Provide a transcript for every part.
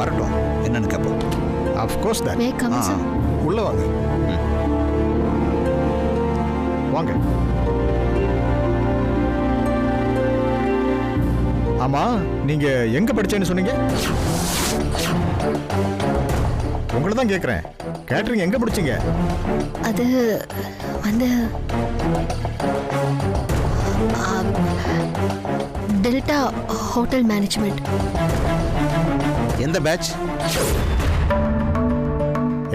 வரட்டும், என்னன்னு கேட்போம். Of course dad. May come sir. உள்ள வாங்க. வாங்க. ஆமா, நீங்க எங்க படிச்சேன்னு சொன்னீங்க? உங்களை தான் கேட்குறேன். கேட்டரிங் எங்க படிச்சீங்க? அது வந்து டெல்டா ஹோட்டல் மேனேஜ்மெண்ட். எந்த பேட்ச்?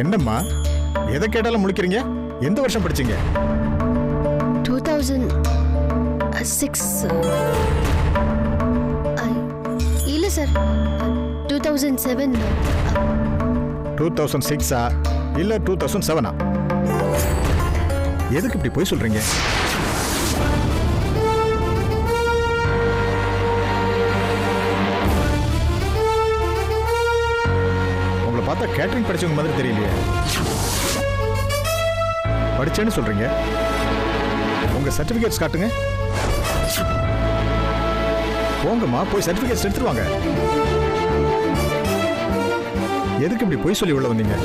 என்னம்மா எதை கேட்டாலும் முழிக்கிறீங்க? எந்த வருஷம் படிச்சீங்க? 2006. இல்ல சார், 2007. 2006 இல்ல 2007? எதுக்கு இப்படி போய் சொல்றீங்க? உங்களை பார்த்தா கேட்டரிங் படிச்சவங்க மாதிரி தெரியலையே. படிச்சேன்னு சொல்றீங்க, உங்க சர்டிபிகேட்ஸ் காட்டுங்க. போங்கம்மா, போய் சர்டிபிகேட்ஸ் எடுத்துட்டு வாங்க. எதுக்கு இப்படி போய் சொல்லி உள்ள வந்தீங்க?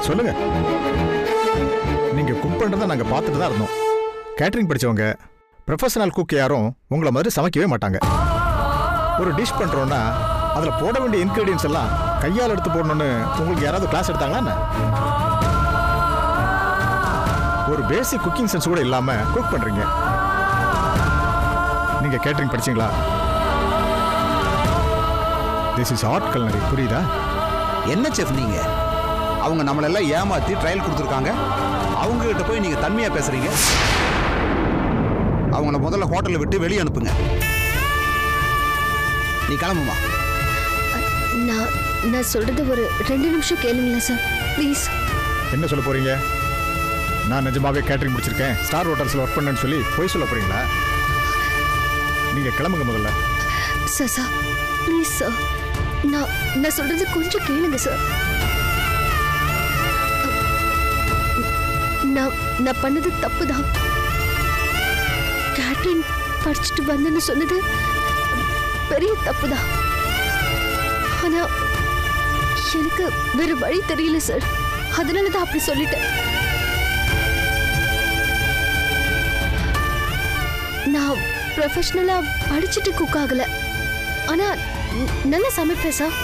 சொல்லுங்க. நீங்க குக் பண்றதை நாங்க பார்த்துட்டு தான் இருந்தோம். கேட்டரிங் படிச்சவங்க ப்ரொஃபஷனல் குக் யாரும் உங்களை மாதிரி சமைக்கவே மாட்டாங்க. ஒரு டிஷ் பண்றோம்னா அதுல போட வேண்டிய இன்கிரீடியன்ஸ் எல்லாம் கையால் எடுத்து போடணும்னு உங்களுக்கு யாராவது கிளாஸ் எடுத்தாங்களா என்ன? ஒரு பேசிக் குக்கிங் சென்ஸ் கூட இல்லாம குக் பண்றீங்க. நீங்க கேட்டரிங் படிச்சீங்களா? திஸ் இஸ் ஆர்ட் கல்னரி, புரியுதா? என்ன செஃப் நீங்க? அவங்க நம்மளெல்லாம் ஏமாத்தி ட்ரையல் கொடுத்துருக்காங்க. அவங்க கிட்ட போய் நீங்க தன்மையா பேசுறீங்க. அவங்கள முதல்ல ஹோட்டலை விட்டு வெளியே அனுப்புங்க. நீ கிளம்புமா. நான் சொல்றது ஒரு 2 நிமிஷம் கேளுங்களேன் சார், ப்ளீஸ். என்ன சொல்ல போறீங்க? நான் நிஜமாவே கேட்டரிங் முடிச்சிருக்கேன், ஸ்டார் ஹோட்டல்ஸ்ல ஒர்க் பண்ணேன்னு சொல்லி போய் சொல்ல போறீங்களா? நீங்க கிளம்புங்க முதல்ல. சார் ப்ளீஸ் சார், நான் சொல்றது கொஞ்சம் கேளுங்க சார். நான் பண்ணது தப்பு தான். கேட்டரிங் படிச்சுட்டு வந்தேன்னு சொன்னது பெரிய தப்பு தான். ஆனா எனக்கு வேற வழி தெரியல சார், அதனால தான் அப்படி சொல்லிட்டேன். நான் ப்ரொஃபஷனலா படிச்சுட்டு குக் ஆகல, ஆனா நல்லா சமைப்பேன் சார்,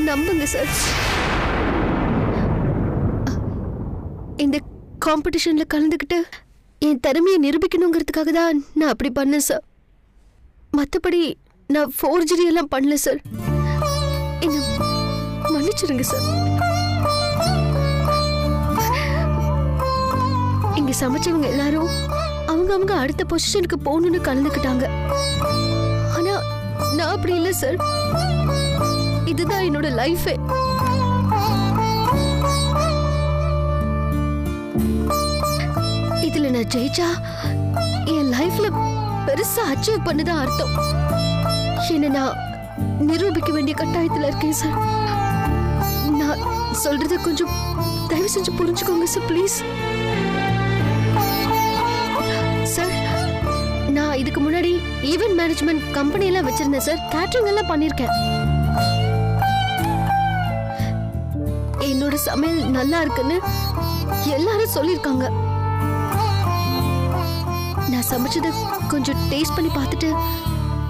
நம்புங்க சார். இந்த காம்படிஷன்ல கலந்துக்கிட்டு என் திறமையை நிரூபிக்கணுங்கிறதுக்காக தான் நான் அப்படி பண்ணேன் சார். மற்றபடி நான் ஃபோர்ஜரி எல்லாம் பண்ணல சார். என்ன மன்னிச்சிருங்க சார். இங்க சமைச்சவங்க எல்லாரும் அவங்க அடுத்த பொசிஷனுக்கு போகணும்னு கலந்துக்கிட்டாங்க. ஆனா நான் அப்படி இல்லை சார். இதுதான் என்னோட லைஃபே. இதுல நான் ஜெயிச்சா என் லைஃப்ல பெருசா அச்சீவ் பண்ணதான் அர்த்தம். என்ன நான் நிரூபிக்க வேண்டிய கட்டாயத்துல இருக்கேன் சார். நான் சொல்றத கொஞ்சம் தயவு செஞ்சு புரிஞ்சுக்கோங்க சார், ப்ளீஸ். சார், நான் இதுக்கு முன்னாடி ஈவென்ட் மேனேஜ்மெண்ட் கம்பெனி எல்லாம் வச்சிருந்தேன் சார். கேட்டரிங் எல்லாம் பண்ணிருக்கேன். என்னோட சமையல் நல்லா இருக்குன்னு எல்லாரும் சொல்லிருக்காங்க. நான் சமைச்சத கொஞ்சம் டேஸ்ட் பண்ணி பார்த்துட்டு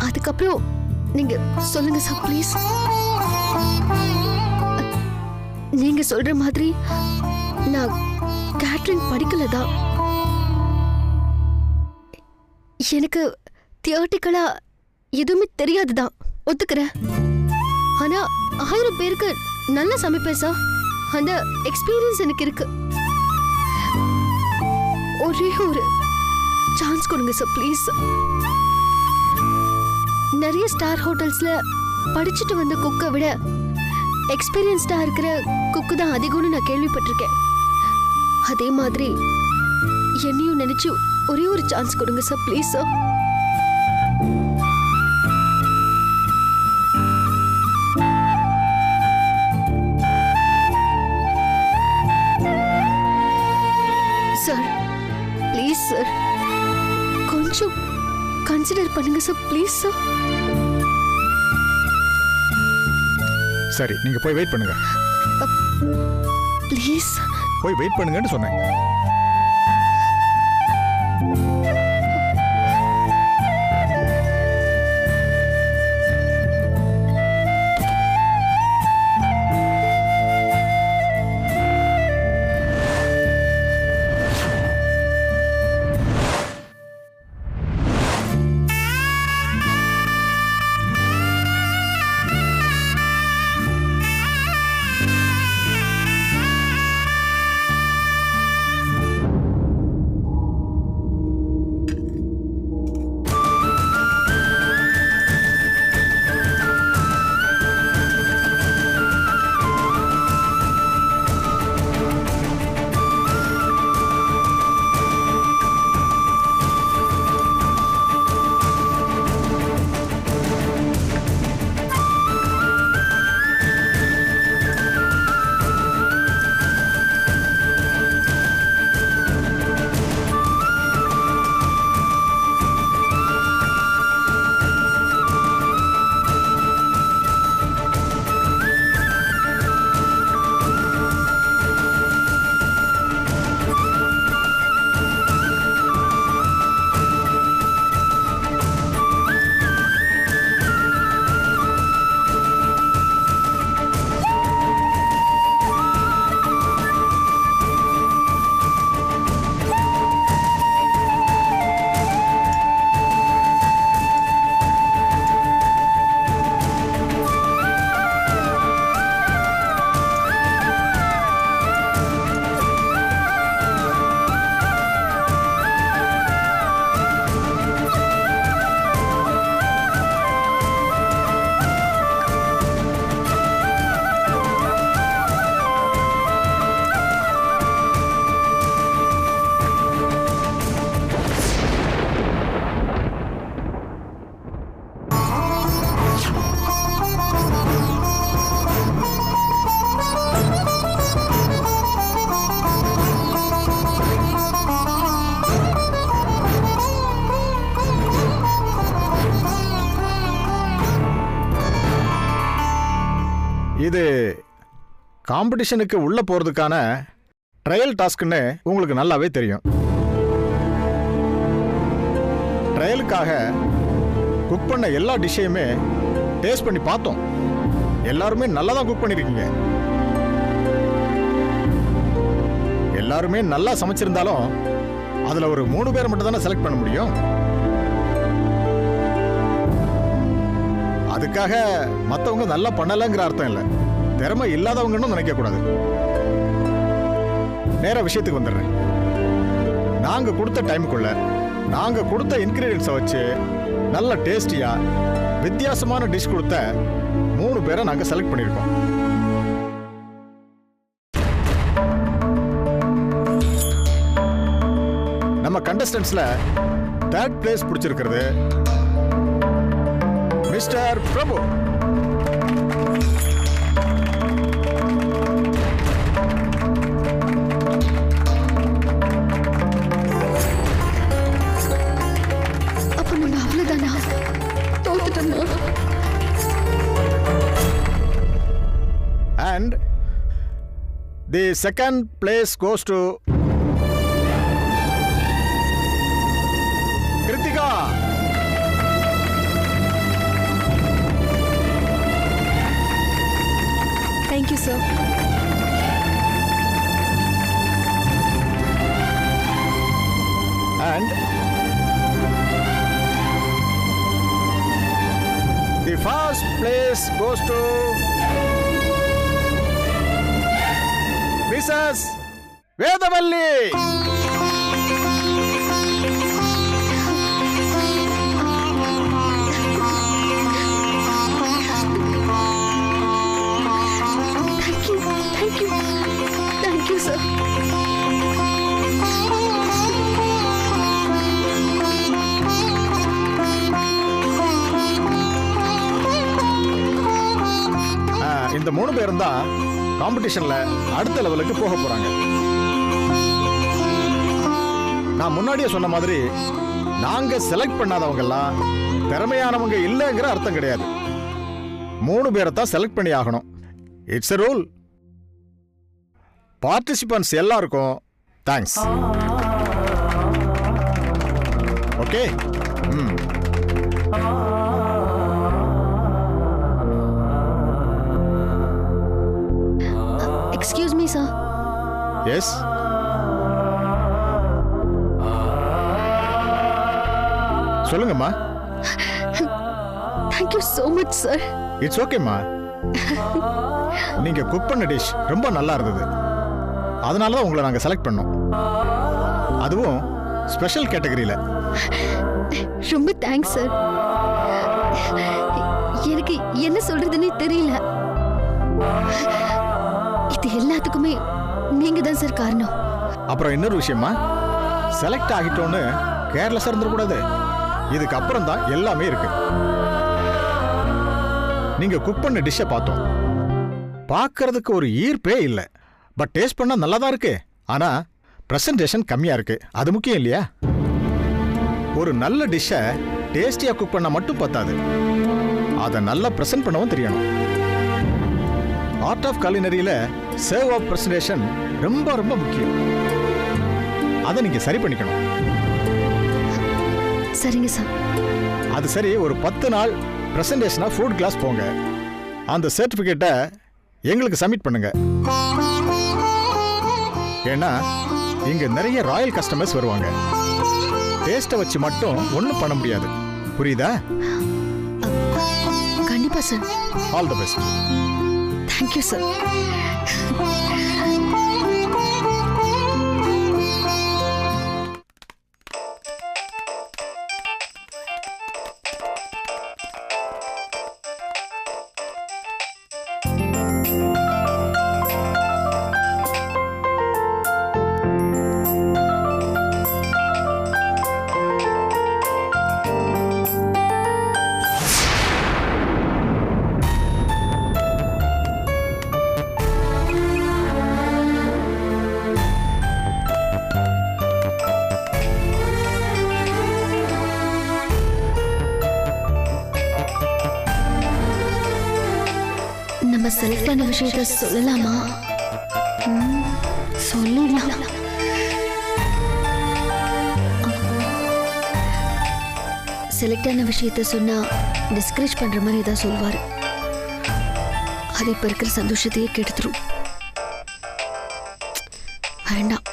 அதுக்கப்புறம் நீங்க சொல்லுங்க சார், ப்ளீஸ். நீங்க சொல்ற மாதிரி நான் கேட்டரிங் படிக்கல தான். எனக்கு தியரிட்டிக்கலா எதுவுமே தெரியாதுதான், ஒத்துக்கிறேன். ஆனா 1000 பேருக்கு நல்லா சமைப்பேன் சார். அந்த எக்ஸ்பீரியன்ஸ் எனக்கு இருக்கு. ஒரே ஒரு சான்ஸ் கொடுங்க சார், ப்ளீஸ். நிறைய ஸ்டார் ஹோட்டல்ஸ்ல படிச்சுட்டு வந்த குக்கை விட எக்ஸ்பீரியன்ஸ்டா இருக்கிற குக்கு தான் அதிகம்னு நான் கேள்விப்பட்டிருக்கேன். அதே மாதிரி என்னையும் நினைச்சு ஒரே ஒரு சான்ஸ் கொடுங்க sir, please sir. Sir please sir, கொஞ்சம் கன்சிடர் பண்ணுங்க சார், ப்ளீஸ் சார். சரி, நீங்க போய் வெயிட் பண்ணுங்க. ப்ளீஸ். போய் வெயிட் பண்ணுங்கன்னு சொன்னேன். இது காம்படிஷனுக்கு உள்ள போறதுக்கான ட்ரையல் டாஸ்க்னு உங்களுக்கு நல்லாவே தெரியும். ட்ரையலுக்காக குக் பண்ண எல்லா டிஷ்ஷையுமே டேஸ்ட் பண்ணி பார்த்தோம். எல்லாருமே நல்லா தான் குக் பண்ணிருக்கீங்க. எல்லாருமே நல்லா சமைச்சிருந்தாலும் அதுல ஒரு 3 பேரை மட்டும் தானே செலக்ட் பண்ண முடியும். அதுக்காக மற்றவங்க நல்லா பண்ணலங்கிற அர்த்தம் இல்லை. திறமை இல்லாதவங்கன்னு நினைக்க கூடாது. நேர விஷயத்துக்கு வந்துடுறேன். நாங்க கொடுத்த டைமுக்குள்ள நாங்க கொடுத்த இன்கிரீடியன்ஸை வச்சு நல்ல டேஸ்டியா வித்தியாசமான டிஷ் கொடுத்த 3 பேரை நாங்க செலக்ட் பண்ணியிருக்கோம். நம்ம கண்டஸ்டன்ட்ஸ்ல 3rd பிளேஸ் பிடிச்சிருக்கிறது மிஸ்டர் பிரபு. அப்ப நம்ம அவ்வளவுதானா? தோத்துட்டோமா? And the 2nd place goes to Kritika. Thank you, sir. And the 1st place goes to Mrs. Vedavalli. Thank you, sir. இந்த 3 பேரும் தான் காம்படிஷன்ல அடுத்த லெவலுக்கு போக போறாங்க. நான் முன்னாடியே சொன்ன மாதிரி நாங்க செலக்ட் பண்ணாதவங்க எல்லாம் திறமையானவங்க இல்லைங்கிற அர்த்தம் கிடையாது. 3 பேரை தான் செலக்ட் பண்ணி ஆகணும். It's a rule. பார்ட்டிசிபென்ட்ஸ் எல்லாருக்கும் thanks. Okay. Excuse me sir. Yes. சொல்லுங்கம்மா. Thank you so much sir. It's ஓகேம்மா. நீங்க குக் பண்ண டிஷ் ரொம்ப நல்லா இருந்தது. அதனால தான் உங்களை நாங்கள் செலக்ட் பண்ணோம், அதுவும் ஸ்பெஷல் கேட்டகரியில. ரொம்ப தேங்க்ஸ் சார். எனக்கு என்ன சொல்றதுன்னே தெரியல. இது எல்லாத்துக்குமே நீங்க தான் சார் காரணம். அப்புறம் இன்னொரு விஷயமா, செலக்ட் ஆகிட்டோன்னு கேர்லெஸ்ஸா இருந்துடக்கூடாது. இதுக்கு அப்புறம் தான் எல்லாமே இருக்கு. நீங்க குக் பண்ண டிஷ்ஷை பார்த்தோம். பார்க்கறதுக்கு ஒரு ஈர்ப்பே இல்லை. பட் டேஸ்ட் பண்ணா நல்லா தான் இருக்கு. ஆனா பிரசன்டேஷன் கம்மியா இருக்கு. அது முக்கியம் இல்லையா? ஒரு நல்ல டிஷ்ஷை டேஸ்டியா குக் பண்ண மட்டும் பத்தாது, அதை நல்லா பிரசன்ட் பண்ணவும் தெரியணும். ஆர்ட் ஆஃப் culinary-ல சர்வ் ஆஃப் பிரசன்டேஷன் ரொம்ப ரொம்ப முக்கியம். அதை நீங்க சரி பண்ணிக்கணும். சரிங்க சார். அது சரி, ஒரு 10 நாள் பிரசன்டேஷனா ஃபுட் கிளாஸ் போங்க. அந்த சர்டிஃபிகேட்டை எங்களுக்கு சப்மிட் பண்ணுங்க. ஏன்னா இங்க நிறைய ராயல் கஸ்டமர்ஸ் வருவாங்க. டேஸ்ட்டை வச்சு மட்டும் ஒன்றும் பண்ண முடியாது. புரியுதா? கண்டிப்பா sir. All the best. Thank you sir. நம்ம செலக்ட் ஆன விஷயத்தை சொல்லலாமா? சொல்லிடலாம். செலக்ட் ஆன விஷயத்தை சொன்னா டிஸ்கரேஜ் பண்ற மாதிரி ஏதாவது சொல்வாரு. அது இப்ப இருக்கிற சந்தோஷத்தையே கெடுத்துரும். வேண்டாம்.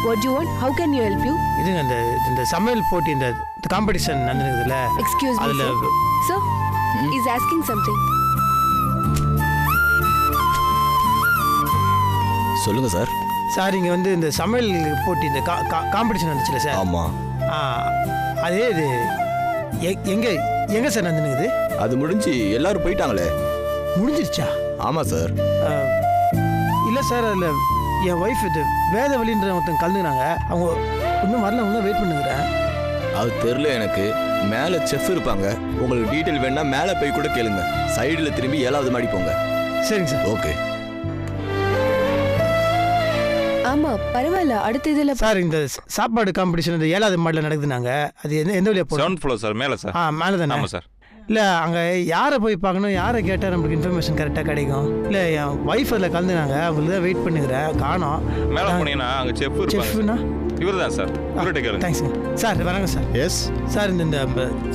What do you want? How can you help you? இதுங்க இந்த சமையல் போட்டி இந்த காம்படிஷன் நடந்துருக்குதுல. Excuse me, sir. Sir, he's asking something. சொல்லுங்க சார். சார் இங்கே வந்து இந்த சமையல் போட்டி இந்த காம்படிஷன் நடந்துச்சுல சார். ஆமாம். அதே இது எங்கே சார் நடந்துனுக்குது? அது முடிஞ்சு எல்லாரும் போயிட்டாங்களே. முடிஞ்சிருச்சா? ஆமாம் சார். இல்லை சார், அதில் என் ஒய்ஃப் இது வேதவழின்ற ஒருத்தங்க கலந்துக்கிறாங்க. அவங்க இன்னும் வரல, அவங்க வெயிட் பண்ணுங்கிறேன். அது தெரில எனக்கு. மேலே செஃப் இருப்பாங்க. உங்களுக்கு டீட்டெயில் வேணா மேலே போய் கூட கேளுங்க. சைடில் திரும்பி 7வது மாடி போங்க. சரிங்க சார். ஓகே. ஆமா, பரவாயில்ல. அடுத்த இதில் சார் இந்த சாப்பாடு காம்படிஷன் இந்த 7வது மாடியில் நடக்குதுனாங்க. அது எந்த வழியாக போகும்? 7th floor sir. மேலே சார். மேலே தானே? ஆமாம் சார். இல்லை அங்கே யாரை போய் பார்க்கணும், யாரை கேட்டால் நம்மளுக்கு இன்ஃபர்மேஷன் கரெக்டாக கிடைக்கும்? இல்லை என் ஒய்ஃப் அதில் கலந்துனாங்க, அவங்களுக்கு தான் வெயிட் பண்ணுகிறேன், காணோம். மேலே போனீங்கன்னா அங்கே செஃப் செஃப்னா இவர் தான் சார், இவர்கிட்ட கேளுங்க. தேங்க்ஸுங்க சார். வணக்கம் சார். எஸ் சார் இந்த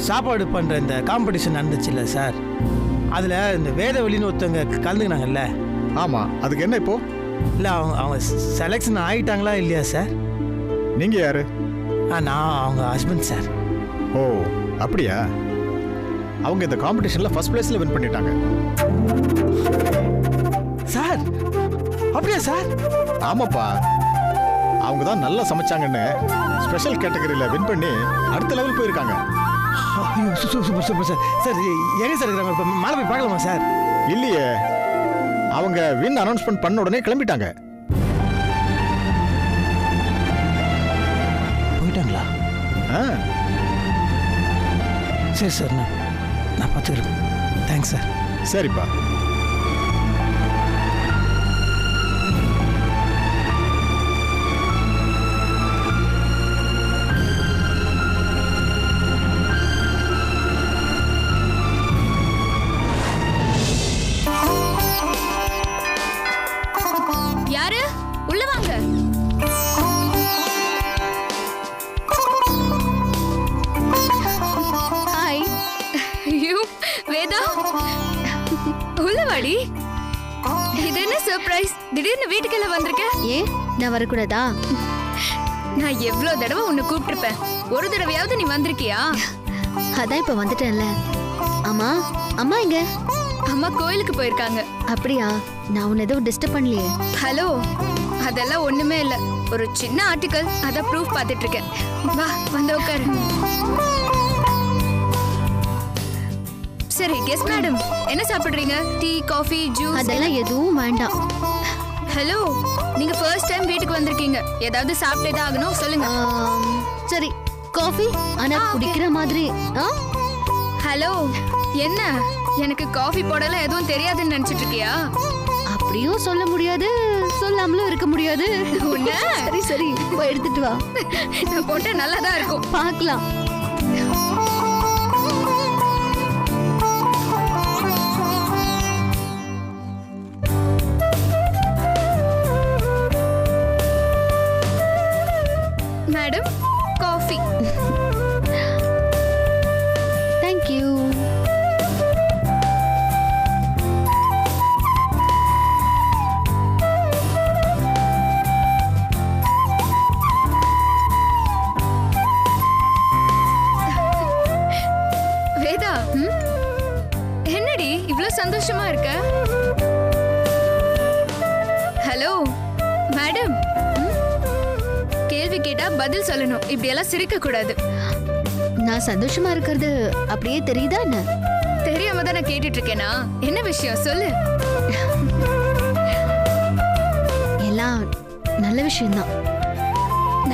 சாப்பாடு பண்ணுற இந்த காம்படிஷன் நடந்துச்சுல்ல சார், அதில் இந்த வேதவழின்னு ஒருத்தவங்க கலந்துக்கினாங்கல்ல. ஆமாம், அதுக்கு என்ன இப்போ? இல்லை அவங்க செலெக்ஷன் ஆகிட்டாங்களா இல்லையா சார்? நீங்கள் யார்? நான் அவங்க ஹஸ்பண்ட் சார். ஓ அப்படியா? அவங்க இந்த காம்படிஷனில் ஃபர்ஸ்ட் பிளேஸில் வின் பண்ணிட்டாங்க. சார் அப்படியா சார்? ஆமாப்பா, அவங்க தான் நல்லா சமைச்சாங்கன்னு ஸ்பெஷல் கேட்டகரியில் வின் பண்ணி அடுத்த லெவல் போயிருக்காங்க. ஐயோ சூப்பர் சூப்பர் சார். சார் எங்கே சார் இருக்கிறாங்க? இப்போ மேலே போய் பார்க்கலாமா சார்? இல்லையே, அவங்க வின் அனௌன்ஸ்மெண்ட் பண்ண உடனே கிளம்பிட்டாங்க. போயிட்டாங்களா? ஆ சரி சார், நான் பார்த்துக்கிறேன். Thanks sir. சரிப்பா. யாரு உள்ள வாங்க. ஹாய். ஐயோ வேதா, உள்ள வாடி. இது என்ன சர்ப்ரைஸ்? திடீர்னு வீட்டுக்கெல்லாம் வந்திருக்க? ஏன் நான் வரக்கூடாதா? நான் எவ்வளவு தடவை உன்னை கூப்பிட்டிருப்பேன், ஒரு தடவையாவது நீ வந்திருக்கியா? அதான் இப்ப வந்துட்டேன்ல. ஆமா, அம்மா எங்க? அம்மா கோயிலுக்கு போயிருக்காங்க. அப்படியா? நான் உன்னை எதுவும் டிஸ்டர்ப் பண்ணலையே? ஹலோ, அதெல்லாம் ஒண்ணுமே இல்ல, ஒரு சின்ன ஆர்டிக்கல், அத ப்ரூஃப் பார்த்துட்டு இருக்கேன். வா வந்து உட்காரு. சரி கெஸ் மேடம், என்ன சாப்பிடுறீங்க? Tea, coffee, juice? அதெல்லாம் எதுவும் வேண்டாம். ஹலோ, நீங்க ஃபர்ஸ்ட் டைம் வீட்டுக்கு வந்திருக்கீங்க, ஏதாவது சாப்பிட்டே தான் ஆகணும், சொல்லுங்க. சரி, காஃபி. ஆனா குடிக்கிற மாதிரி. ஹலோ, என்ன எனக்கு காஃபி போடலாம் எதுவும் தெரியாதுன்னு நினைச்சிட்டு இருக்கியா? அப்படியும் சொல்ல முடியாது, சொல்லாமலும் இருக்க முடியாது. சரி சரி, போய் எடுத்துட்டு வா. நான் போட்டா நல்லா தான் இருக்கும், பார்க்கலாம். Madam coffee. தேங்க்யூ. வேதா, என்னடி இவ்ளோ சந்தோஷமா இருக்க? ஹலோ மேடம், கேள்வி கேட்டா பதில் சொல்லணும், இப்படி எல்லாம் சிரிக்க கூடாது. நான் சந்தோஷமா இருக்கிறது அப்படியே தெரியுதா என்ன? தெரியாம தான் நான் கேட்டுட்டு இருக்கேனா? என்ன விஷயம் சொல்லு. எல்லாம் நல்ல விஷயம்தான்.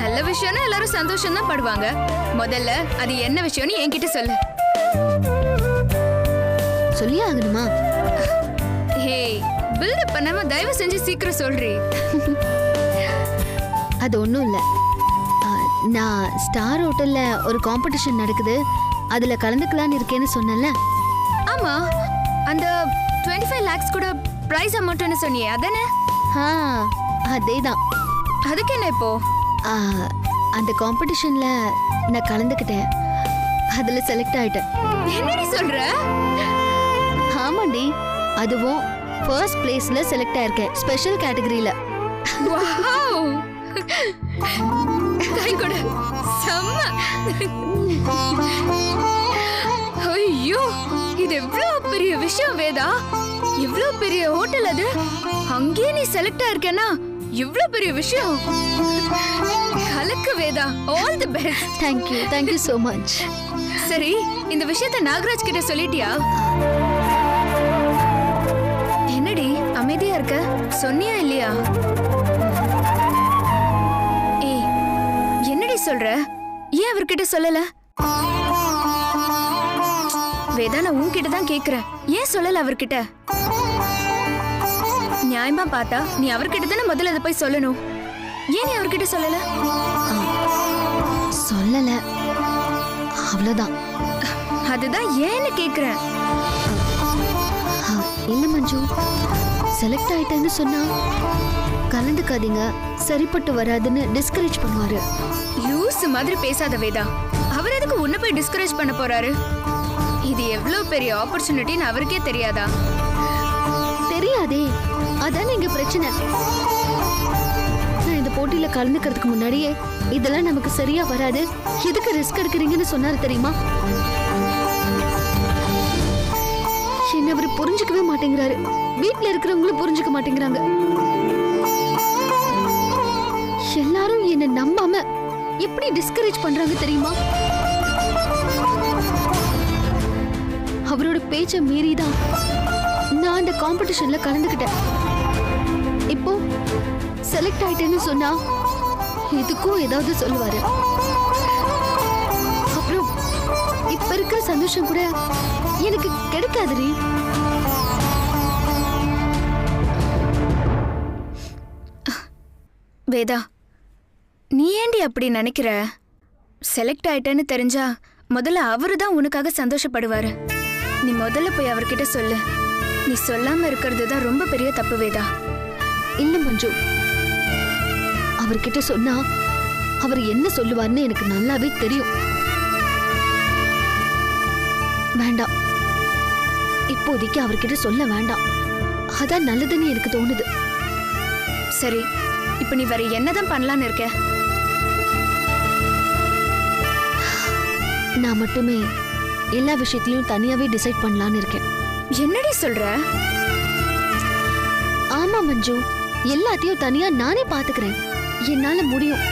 நல்ல விஷயம்னா எல்லாரும் சந்தோஷம் தான் படுவாங்க. முதல்ல அது என்ன விஷயம்னு என்கிட்ட சொல்லு. சொல்லியே ஆகணுமா? ஹே, பில்டப் பண்ணாம தயவு செஞ்சு சீக்கிரம் சொல்றீ. அது ஒன்றும் இல்லை. நான் ஸ்டார் ஹோட்டல்ல ஒரு காம்படிஷன் நடக்குது, அதுல கலந்துக்கலான்னு இருக்கேன்னு சொன்னேன்ல. ஆமா, அந்த 25 lakhs கூட பிரைஸ் அமௌண்ட்னு சொன்னியே, அதானே? அதேதான். அதுக்கு என்ன இப்போ? அந்த காம்படிஷன்ல நான் கலந்துக்கிட்டேன், அதுல செலக்ட் ஆயிட்டேன். என்னடி சொல்ற? ஆமாண்டி, அதுவும் ஃபர்ஸ்ட் பிளேஸ்ல செலக்ட் ஆயிருக்கேன், ஸ்பெஷல் கேட்டகரியில. வாவ், கை கொடு, செம்ம. ஐயோ, இது எவ்வளவு பெரிய விஷயம் வேதா. இவ்வளவு பெரிய ஹோட்டல் அது, அங்கேயே நீ செலக்ட் ஆயிருக்கேன்னா இவ்வளவு பெரிய விஷயம். கலக்கு Vedha, all the best. Thank you so much. சரி, இந்த விஷயத்தை நாகராஜ் கிட்ட சொல்லிட்டியா? என்னடி அமைதியா இருக்க, சொன்னியா இல்லையா? ஏய், என்னடி சொல்ற? ஏன் அவர்கிட்ட சொல்லல? வேதா, நான் உன்கிட்ட தான் கேக்குறேன், ஏன் சொல்லல அவர்கிட்ட? நியாயமா பார்த்தா நீ அவர்கிட்ட தானே முதல்ல அதை போய் சொல்லணும். ஏன் நீ அவர்கிட்ட சொல்லல? சொல்லல, அவ்வளவுதான். அதுதான் ஏன்னு கேக்குறேன். இல்ல மஞ்சு, செலக்ட் ஆயிட்டேன்னு சொன்னா கலந்துக்காதீங்க, சரிப்பட்டு வராதுன்னு டிஸ்கரேஜ் பண்ணுவாரு. லூஸ் மாதிரி பேசாத வேதா. அவர் எதுக்கு உன்னை போய் டிஸ்கரேஜ் பண்ண போறாரு? இது எவ்வளவு பெரிய ஆப்பர்ச்சுனிட்டின்னு அவருக்கே தெரியாதா? தெரியாதே, அதான் எங்க பிரச்சனை. நான் இந்த போட்டியில கலந்துக்கிறதுக்கு முன்னாடியே இதெல்லாம் நமக்கு சரியா வராது, எதுக்கு ரிஸ்க் எடுக்கிறீங்கன்னு சொன்னாரு தெரியுமா? என்ன அவரு புரிஞ்சுக்கவே மாட்டேங்கிறாரு. வீட்டுல இருக்கிறவங்களும் புரிஞ்சுக்க மாட்டேங்கிறாங்க. எல்லாரும் என்ன நம்பாம எப்படி டிஸ்கரேஜ் பண்றாங்க தெரியுமா? அவரோட பேச்ச மீறிதான் நான் அந்த காம்படிஷன்ல கலந்துக்கிட்டேன். இப்போ செலக்ட் ஆயிட்டேன்னு சொன்னா இதுக்கும் ஏதாவது சொல்லுவாரு. அப்புறம் இப்ப இருக்கிற சந்தோஷம் கூட எனக்கு கிடைக்காதுரி. வேதா, நீ ஏண்டி அப்படி நினைக்கிற? செலக்ட் ஆயிட்டேன்னு தெரிஞ்சா முதல்ல அவரு தான் உனக்காக சந்தோஷப்படுவாரு. நீ முதல்ல போய் அவர்கிட்ட சொல்லு. நீ சொல்லாம இருக்கிறது தான் ரொம்ப பெரிய தப்பு வேதா. இல்ல மஞ்சு, அவர்கிட்ட சொன்னா அவர் என்ன சொல்லுவார்னு எனக்கு நல்லாவே தெரியும். வேண்டாம், இப்போதைக்கு அவர்கிட்ட சொல்ல வேண்டாம். அதான் நல்லதுன்னு எனக்கு தோணுது. சரி, இப்ப நீ வேற என்னதான் பண்ணலான்னு இருக்க? நான் மட்டுமே எல்லா விஷயத்திலயும் தனியாவே டிசைட் பண்ணலான்னு இருக்கேன். என்னடி சொல்ற? ஆமா மஞ்சு, எல்லாத்தையும் தனியா நானே பாத்துக்கிறேன். என்னால முடியும்.